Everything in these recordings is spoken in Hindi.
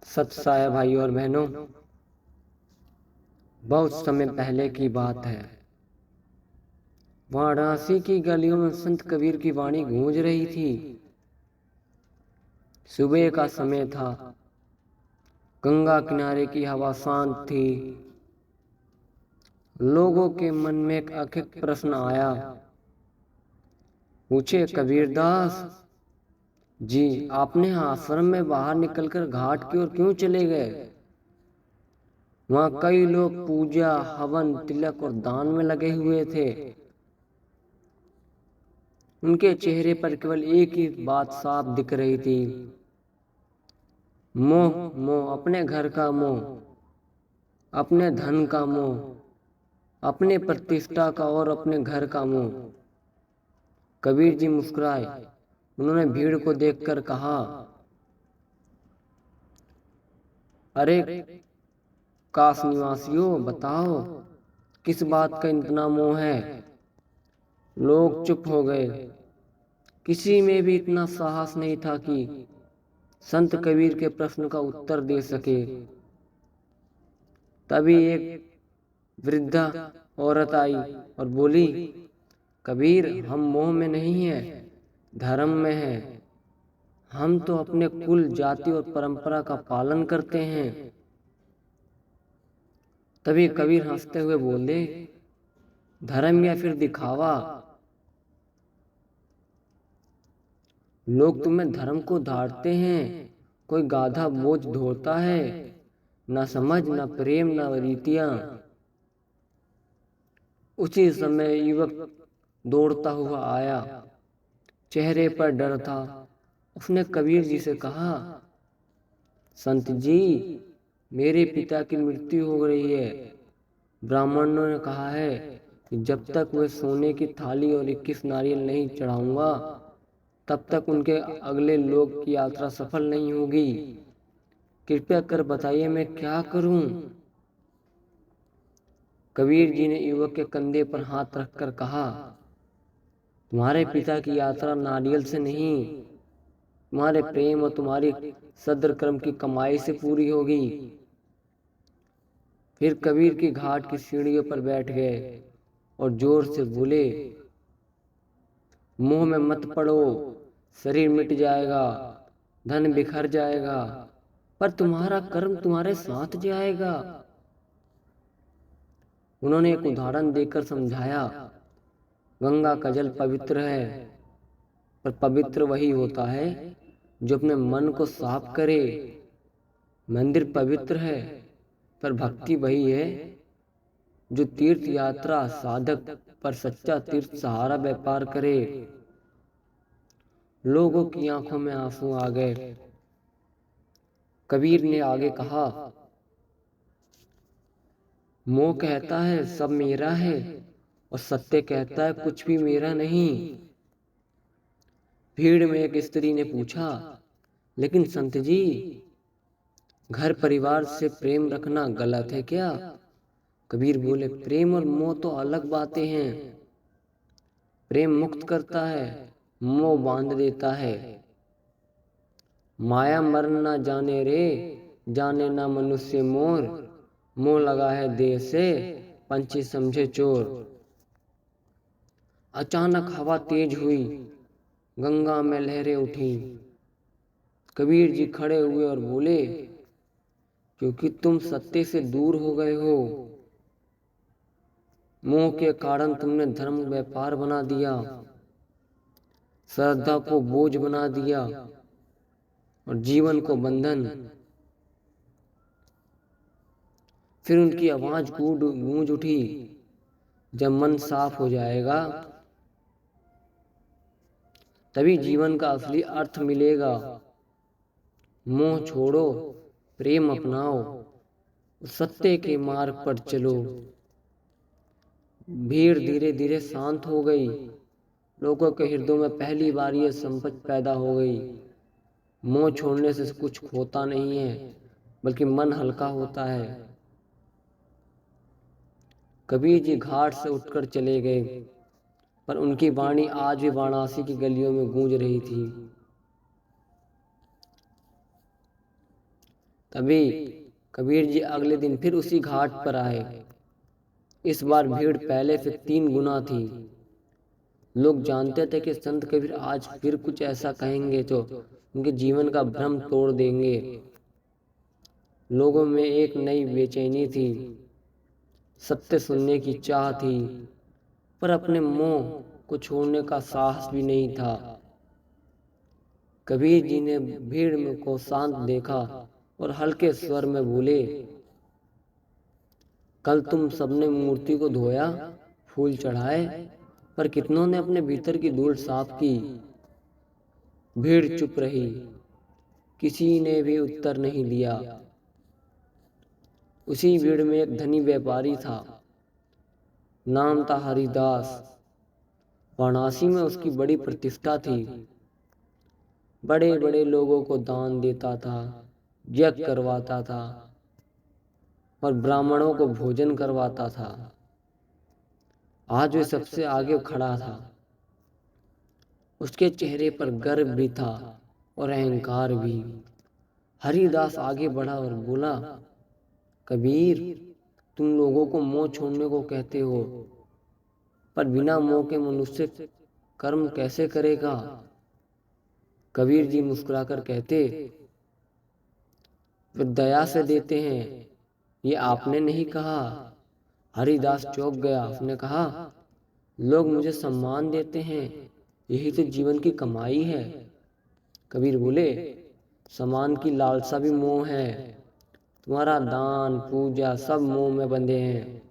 सत्साय भाई और बहनों, बहुत समय पहले की बात है। वाराणसी की गलियों में संत कबीर की वाणी गूंज रही थी। सुबह का समय था। गंगा किनारे की हवा शांत थी। लोगों के मन में एक अखिक प्रश्न आया। पूछे, कबीरदास जी, आपने आश्रम में बाहर निकलकर घाट की ओर क्यों चले गए? वहां कई लोग पूजा, हवन, तिलक और दान में लगे हुए थे। उनके चेहरे पर केवल एक ही बात साफ दिख रही थी, मोह। मोह, अपने घर का मोह, अपने धन का मोह, अपने प्रतिष्ठा का और अपने घर का मोह। कबीर जी मुस्कुराए। उन्होंने भीड़ को देखकर कहा, अरे काश निवासियों, बताओ किस बात का इतना मोह है? लोग चुप हो गए। किसी में भी इतना साहस नहीं था कि संत कबीर के प्रश्न का उत्तर दे सके। तभी एक वृद्धा औरत आई और बोली, कबीर, हम मोह में नहीं हैं, धर्म में हैं। हम तो अपने कुल, जाति और परंपरा का पालन करते हैं। तभी कबीर हंसते हुए बोले, धर्म या फिर दिखावा? लोग तुम्हें धर्म को धारते हैं, कोई गाधा बोझ ढोता है। न समझ, न प्रेम, न रीतियां। उसी समय युवक दौड़ता हुआ आया। चेहरे पर डर था। उसने कबीर जी से कहा, संत जी, मेरे पिता की मृत्यु हो रही है। ब्राह्मणों ने कहा है कि जब तक वे सोने की थाली और 21 नारियल नहीं चढ़ाऊंगा, तब तक उनके अगले लोक की यात्रा सफल नहीं होगी। कृपया कर बताइए, मैं क्या करूं? कबीर जी ने युवक के कंधे पर हाथ रखकर कहा, तुम्हारे पिता की यात्रा नारियल से नहीं, तुम्हारे प्रेम और तुम्हारी सद्र कर्म की कमाई से पूरी होगी। फिर कबीर की घाट की सीढ़ियों पर बैठ गए और जोर से बोले, मुंह में मत पड़ो, शरीर मिट जाएगा, धन बिखर जाएगा, पर तुम्हारा कर्म तुम्हारे साथ जाएगा। उन्होंने एक उदाहरण देकर समझाया, गंगा का जल पवित्र है, पर पवित्र वही होता है जो अपने मन को साफ करे। मंदिर पवित्र है, पर भक्ति वही है जो तीर्थ यात्रा, साधक पर सच्चा तीर्थ सहारा व्यापार करे। लोगों की आंखों में आंसू आ गए। कबीर ने आगे कहा, मोह कहता है सब मेरा है, और सत्य कहता है कुछ भी मेरा नहीं। भीड़ में एक स्त्री ने पूछा, लेकिन संत जी, घर परिवार से प्रेम रखना गलत है क्या? कबीर बोले, प्रेम और मोह तो अलग बातें हैं। प्रेम मुक्त करता है, मोह बांध देता है। माया मरण ना जाने रे, जाने ना मनुष्य मोर। मोह लगा है देह से, पंछी समझे चोर। अचानक हवा तेज हुई, गंगा में लहरें उठी। कबीर जी खड़े हुए और बोले, क्योंकि तुम सत्य से दूर हो गए हो। मोह के कारण तुमने धर्म व्यापार बना दिया, श्रद्धा को बोझ बना दिया और जीवन को बंधन। फिर उनकी आवाज गूंज उठी, जब मन साफ हो जाएगा, तभी जीवन का असली अर्थ मिलेगा। मोह छोड़ो, प्रेम अपनाओ, सत्य के मार्ग पर चलो। भीड़ धीरे धीरे शांत हो गई। लोगों के हृदयों में पहली बार ये संपत्ति पैदा हो गई। मोह छोड़ने से कुछ खोता नहीं है, बल्कि मन हल्का होता है। कबीर जी घाट से उठकर चले गए, पर उनकी वाणी आज भी वाराणसी की गलियों में गूंज रही थी। तभी कबीर जी अगले दिन फिर उसी घाट पर आए। इस बार भीड़ पहले से 3 गुना थी। लोग जानते थे कि संत कबीर आज फिर कुछ ऐसा कहेंगे जो उनके जीवन का भ्रम तोड़ देंगे। लोगों में एक नई बेचैनी थी, सत्य सुनने की चाह थी, पर अपने मोह को छोड़ने का साहस भी नहीं था। कबीर जी ने भीड़ में को शांत देखा और हल्के स्वर में बोले, कल तुम सबने मूर्ति को धोया, फूल चढ़ाए, पर कितनों ने अपने भीतर की धूल साफ की? भीड़ चुप रही, किसी ने भी उत्तर नहीं दिया। उसी भीड़ में एक धनी व्यापारी था, नाम था हरिदास। वाराणसी में उसकी बड़ी प्रतिष्ठा थी। बड़े बड़े लोगों को दान देता था, यज्ञ करवाता था और ब्राह्मणों को भोजन करवाता था। आज वे सबसे आगे खड़ा था। उसके चेहरे पर गर्व भी था और अहंकार भी। हरिदास आगे बढ़ा और बोला, कबीर, तुम लोगों को मोह छोड़ने को कहते हो, पर बिना मोह के मनुष्य कर्म कैसे करेगा? कबीर जी मुस्कुराकर कहते, वे दया से देते हैं, ये आपने नहीं कहा। हरिदास चौंक गया। उसने कहा, लोग मुझे सम्मान देते हैं, यही तो जीवन की कमाई है। कबीर बोले, सम्मान की लालसा भी मोह है। तुम्हारा दान पूजा सब मोह में बंधे हैं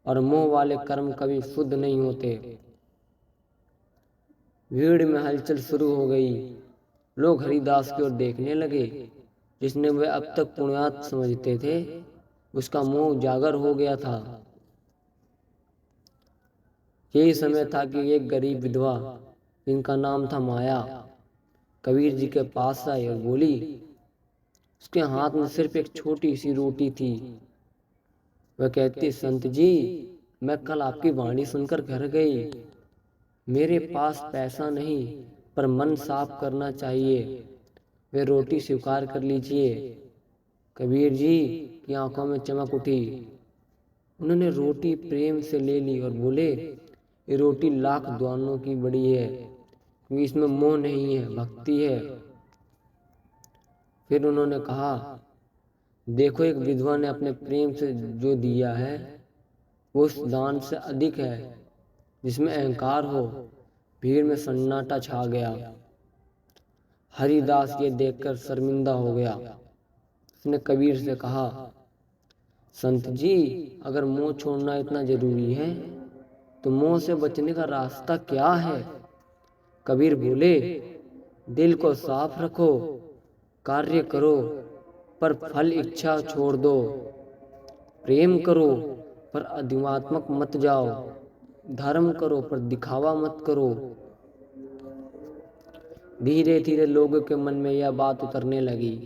और मोह वाले कर्म कभी शुद्ध नहीं होते। भीड़ में हलचल शुरू हो गई। लोग हरिदास की ओर देखने लगे। जिसने वे अब तक पुण्यात समझते थे, उसका मोह उजागर हो गया था। यही समय था कि एक गरीब विधवा, जिनका नाम था माया, कबीर जी के पास आई और बोली। उसके हाथ में सिर्फ एक छोटी सी रोटी थी। वह कहती, संत जी, मैं कल आपकी वाणी सुनकर घर गई। मेरे पास पैसा नहीं, पर मन साफ करना चाहिए। वे रोटी स्वीकार कर लीजिए। कबीर जी की आंखों में चमक उठी। उन्होंने रोटी प्रेम से ले ली और बोले, ये रोटी लाख द्वानों की बड़ी है, क्योंकि इसमें मोह नहीं है, भक्ति है। फिर उन्होंने कहा, देखो, एक विधवा ने अपने प्रेम से जो दिया है वो उस दान से अधिक है जिसमें अहंकार हो। भीड़ में सन्नाटा छा गया। हरिदास ये देखकर शर्मिंदा हो गया। उसने कबीर से कहा, संत जी, अगर मोह छोड़ना इतना जरूरी है तो मोह से बचने का रास्ता क्या है? कबीर बोले, दिल को साफ रखो, कार्य करो पर फल इच्छा छोड़ दो। प्रेम करो पर अध्यात्मक मत जाओ। धर्म करो पर दिखावा मत करो। धीरे धीरे लोगों के मन में यह बात उतरने लगी।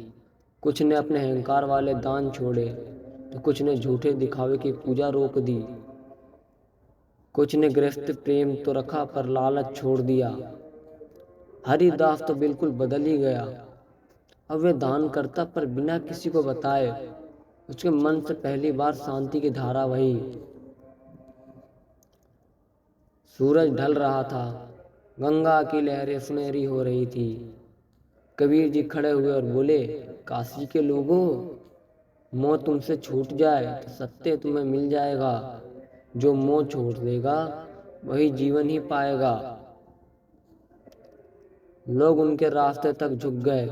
कुछ ने अपने अहंकार वाले दान छोड़े तो कुछ ने झूठे दिखावे की पूजा रोक दी। कुछ ने गृहस्थ प्रेम तो रखा पर लालच छोड़ दिया। हरिदास तो बिल्कुल बदल ही गया। अब वे दान करता, पर बिना किसी को बताए। उसके मन से पहली बार शांति की धारा बही। सूरज ढल रहा था। गंगा की लहरें सुनहरी हो रही थी। कबीर जी खड़े हुए और बोले, काशी के लोगों, मोह तुमसे छूट जाए तो सत्य तुम्हें मिल जाएगा। जो मोह छोड़ देगा वही जीवन ही पाएगा। लोग उनके रास्ते तक झुक गए।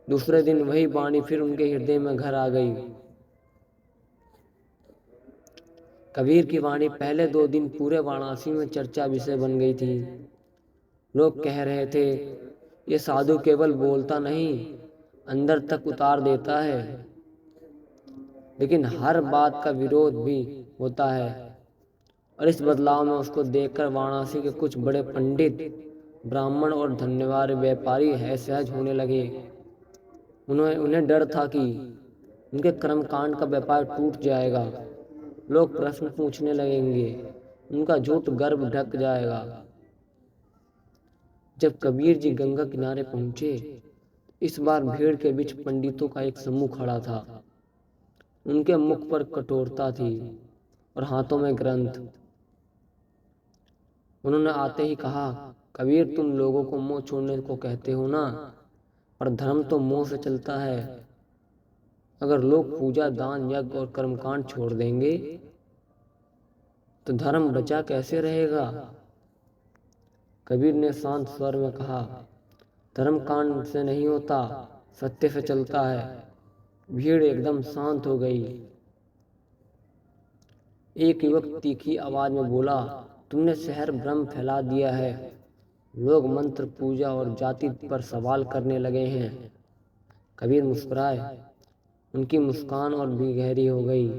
दूसरे दिन वही वाणी फिर उनके हृदय में घर आ गई। कबीर की वाणी पहले 2 दिन पूरे वाराणसी में चर्चा विषय बन गई थी। लोग कह रहे थे, ये साधु केवल बोलता नहीं, अंदर तक उतार देता है। लेकिन हर बात का विरोध भी होता है। और इस बदलाव में उसको देखकर वाराणसी के कुछ बड़े पंडित, ब्राह्मण और धन्यवाद व्यापारी असहज होने लगे। उन्हें डर था कि उनके कर्मकांड का व्यापार टूट जाएगा। लोग प्रश्न पूछने लगेंगे, उनका झूठ गर्व ढक जाएगा। जब कबीर जी गंगा किनारे पहुंचे, इस बार भीड़ के बीच पंडितों का एक समूह खड़ा था। उनके मुख पर कठोरता थी और हाथों में ग्रंथ। उन्होंने आते ही कहा, कबीर, तुम लोगों को मुंह छोड़ने को कहते हो ना, पर धर्म तो मुंह से चलता है। अगर लोग पूजा, दान, यज्ञ और कर्मकांड छोड़ देंगे तो धर्म बचा कैसे रहेगा? कबीर ने शांत स्वर में कहा, धर्म कांड से नहीं होता, सत्य से चलता है। भीड़ एकदम शांत हो गई। एक युवक तीखी आवाज में बोला, तुमने शहर भ्रम फैला दिया है। लोग मंत्र, पूजा और जाति पर सवाल करने लगे हैं। कबीर मुस्कुराए। उनकी मुस्कान और भी गहरी हो गई।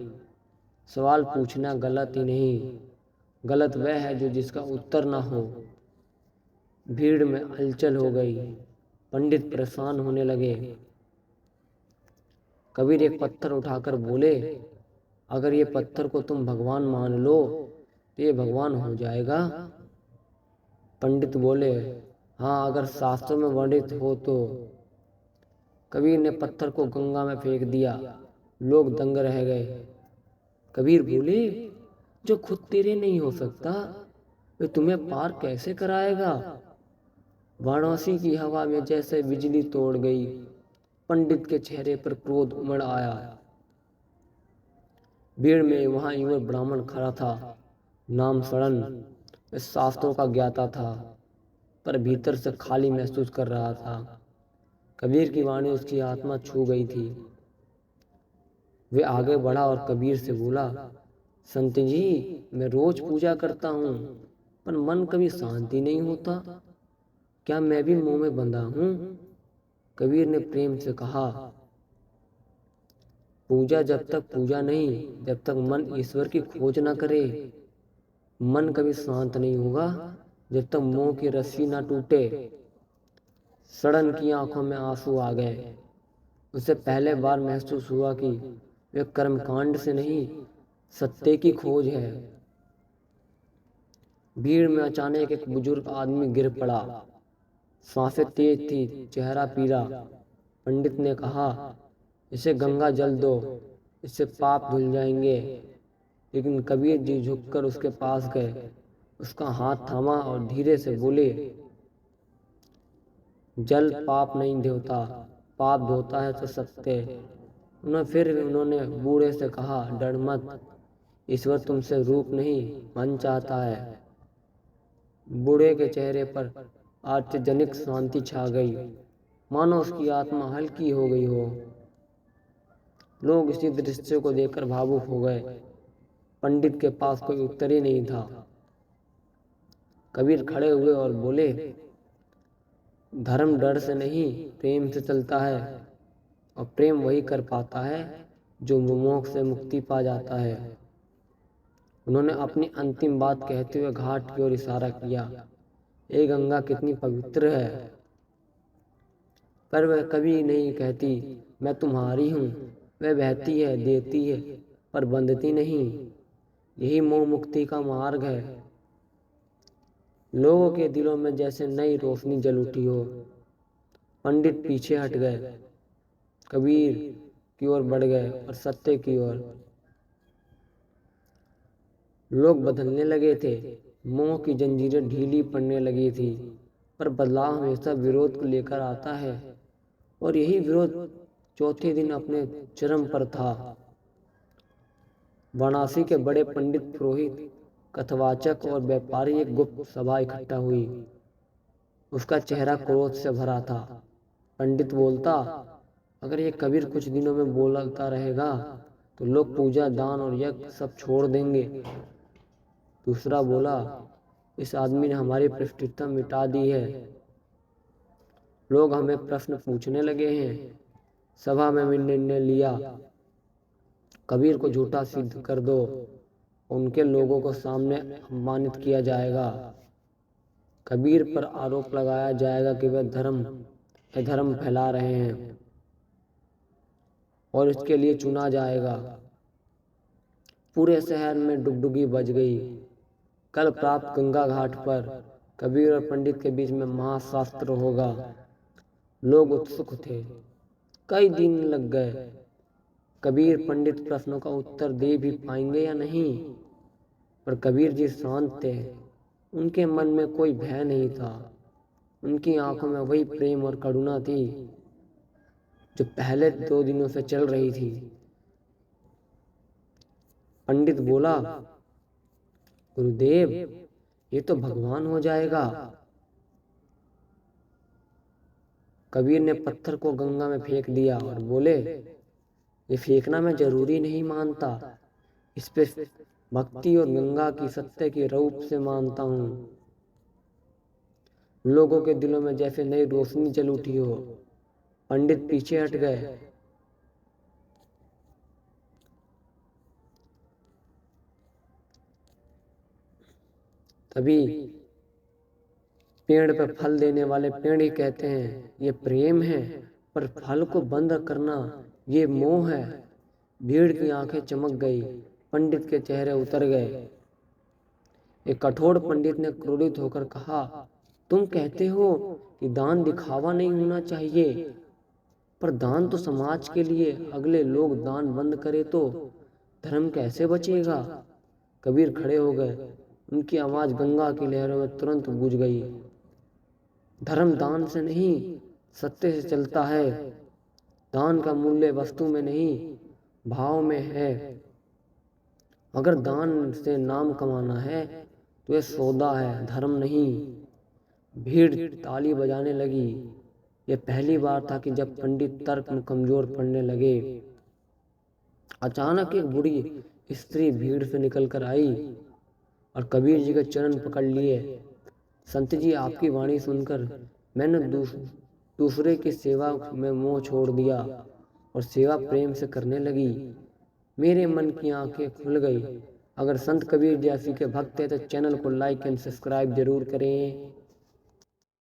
सवाल पूछना गलत ही नहीं, गलत वह है जो जिसका उत्तर ना हो। भीड़ में हलचल हो गई। पंडित परेशान होने लगे। कबीर एक पत्थर उठाकर बोले, अगर ये पत्थर को तुम भगवान मान लो तो ये भगवान हो जाएगा। पंडित बोले, हाँ, अगर शास्त्रों में वर्णित हो तो। कबीर ने पत्थर को गंगा में फेंक दिया। लोग दंग रह गए। कबीर बोले, जो खुद तेरे नहीं हो सकता वे तुम्हें पार कैसे कराएगा? वाराणसी की हवा में जैसे बिजली तोड़ गई। पंडित के चेहरे पर क्रोध उमड़ आया। भीड़ में वहां युवक ब्राह्मण खड़ा था, नाम शरण। वह शास्त्रों का ज्ञाता था, पर भीतर से खाली महसूस कर रहा था। कबीर की वाणी उसकी आत्मा छू गई थी। वे आगे बढ़ा और कबीर से बोला, संत जी, मैं रोज पूजा करता हूँ, पर मन कभी शांति नहीं होता। क्या मैं भी मुंह में बंधा हूँ? कबीर ने प्रेम से कहा, पूजा जब तक पूजा नहीं, जब तक मन ईश्वर की खोज न करे। मन कभी शांत नहीं होगा जब तक मोह की रस्सी ना टूटे। सड़न की आंखों में आंसू आ गए। उसे पहले बार महसूस हुआ कि वे कर्मकांड से नहीं, सत्य की खोज है। भीड़ में अचानक एक बुजुर्ग आदमी गिर पड़ा। सांसें तेज थी, चेहरा पीला। पंडित ने कहा, इसे गंगा जल दो, इससे पाप धुल जाएंगे। लेकिन कबीर जी झुककर उसके पास गए, उसका हाथ थामा और धीरे से बोले, जल पाप नहीं धोता, पाप धोता है तो सत्य। उन्होंने बूढ़े से कहा, डर मत, ईश्वर तुमसे रूप नहीं, मन चाहता है। बूढ़े के चेहरे पर आश्चर्यजनक शांति छा गई, मानो उसकी आत्मा हल्की हो गई हो। लोग इसी दृश्य को देखकर भावुक हो गए। पंडित के पास कोई उत्तर ही नहीं था। कबीर खड़े हुए और बोले, धर्म डर से नहीं, प्रेम से चलता है, और प्रेम वही कर पाता है जो मोह से मुक्ति पा जाता है। उन्होंने अपनी अंतिम बात कहते हुए घाट की ओर इशारा किया। ये गंगा कितनी पवित्र है, पर वह कभी नहीं कहती मैं तुम्हारी हूँ। वह बहती है, देती है, पर बंधती नहीं। यही मोह मुक्ति का मार्ग है। लोगों के दिलों में जैसे नई रोशनी जल उठी हो। पंडित पीछे हट गए, कबीर की ओर बढ़ गए और सत्य की ओर। लोग बदलने लगे थे। मोह की जंजीरें ढीली पड़ने लगी थी, पर बदलाव हमेशा विरोध को लेकर आता है, और यही विरोध चौथे दिन अपने चरम पर था। वाराणसी के बड़े पंडित, पुरोहित, कथावाचक और व्यापारी एक गुप्त सभा इकट्ठा हुई। उसका चेहरा क्रोध से भरा था। पंडित बोलता, अगर ये कबीर कुछ दिनों में बोलता रहेगा तो लोग पूजा, दान और यज्ञ सब छोड़ देंगे। दूसरा बोला, इस आदमी ने हमारी प्रतिष्ठा मिटा दी है। लोग हमें प्रश्न पूछने लगे हैं। सभा में भी निर्णय लिया, कबीर को झूठा सिद्ध कर दो, उनके लोगों को सामने अपमानित किया जाएगा। कबीर पर आरोप लगाया जाएगा कि वे धर्म फैला रहे हैं, और इसके लिए चुना जाएगा। पूरे शहर में डुगडुगी बज गई। कल प्राप्त गंगा घाट पर कबीर और पंडित के बीच में महाशास्त्र होगा। लोग उत्सुक थे। कई दिन लग गए। कबीर पंडित प्रश्नों का उत्तर दे भी पाएंगे या नहीं, पर कबीर जी शांत थे। उनके मन में कोई भय नहीं था। उनकी आंखों में वही प्रेम और करुणा थी जो पहले 2 दिनों से चल रही थी। पंडित बोला, गुरुदेव, ये तो भगवान हो जाएगा। कबीर ने पत्थर को गंगा में फेंक दिया और बोले, ये फेंकना मैं जरूरी नहीं मानता, इस पे भक्ति और गंगा की सत्य के रूप से मानता हूँ। लोगों के दिलों में जैसे नई रोशनी जल उठी हो। पंडित पीछे हट गए। तभी पेड़ पर फल देने वाले पेड़ ही कहते हैं, ये प्रेम है, पर फल को बंद करना ये मोह है। भीड़ की आंखें चमक गई। पंडित के चेहरे उतर गए। एक कठोर पंडित ने क्रोधित होकर कहा, तुम कहते हो कि दान दिखावा नहीं होना चाहिए, पर दान तो समाज के लिए। अगले लोग दान बंद करे तो धर्म कैसे बचेगा? कबीर खड़े हो गए। उनकी आवाज गंगा की लहरों में तुरंत गूंज गई। धर्म दान से नहीं, सत्य से चलता है। दान का मूल्य वस्तु में नहीं, भाव में है। अगर दान से नाम कमाना है तो यह सौदा है, धर्म नहीं। भीड़ ताली बजाने लगी। यह पहली बार था कि जब पंडित तर्क में कमजोर पड़ने लगे। अचानक एक बूढ़ी स्त्री भीड़ से निकलकर आई और कबीर जी के चरण पकड़ लिए। संत जी, आपकी वाणी सुनकर मैंने दूसरे की सेवा में मोह छोड़ दिया और सेवा प्रेम से करने लगी। मेरे मन की आंखें खुल गई। अगर संत कबीर जैसी के भक्त हैं तो चैनल को लाइक एंड सब्सक्राइब जरूर करें।